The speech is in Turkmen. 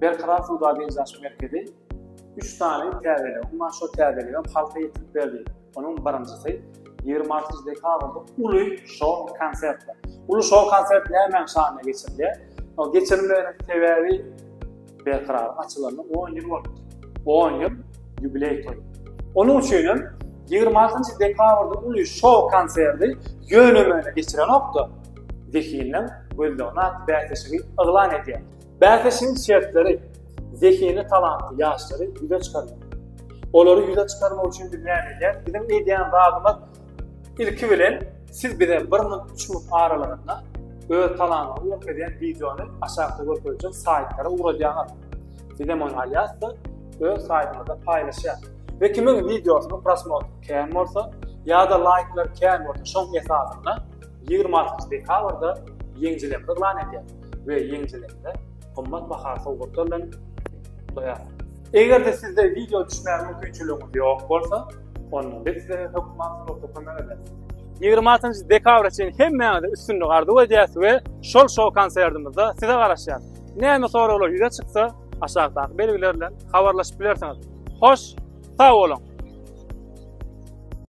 Berqarar Suda Benzaş Merkezi 3 tane täzeler, umman şo täzelerden halka yetip berdi. Onun birincisi 26 dekabrda Ulu Show konsert var. Ulu Show konsert nämen şanına geçirildi. O geçirilmenin sebebi Berqarar açılanma 10 yıl oldu. 10 yıl jubiley toyu. Onun üçin 26 dekabrda Ulu Show konserti yönümüne geçiren oktu. Zeki'nin bölümüne bäteşigi ıglan ediyor. Bäteşiň şertleri, zekini, talantly ýaşlary ýüze çykarýar. Olary ýüze çykarmak üçin bir näme edýär? Bizim edýän radymyz ilki bilen siz bize 1 minut 3 minut aralarında öz talantyny ýok edýän videony aşağıda görkezip saytlara uğraýar. Bizim onu alyasda öz saytymyzda paýlaşýar. Ve kimin videosunu prosmotr kän bolsa ýa-da like'lar kän bolsa şoň esasyna 26 dekabrda ýeňjiler ıglan edýär ve ýeňjilerde qymmat baha sowgatlardan doýar. Eger sizde video düşmän mümkinçiligiňiz ýok bolsa, onu biz size hökümat dokumenler 26 dekabr için hemmäňe üstünlük ardy edýäs we şol show konsertimizde size garaşýar. Näme soralar ýüze çyksa aşağıdaky belgilerden habarlaşyp bilersiňiz. Hoş, sag bolun.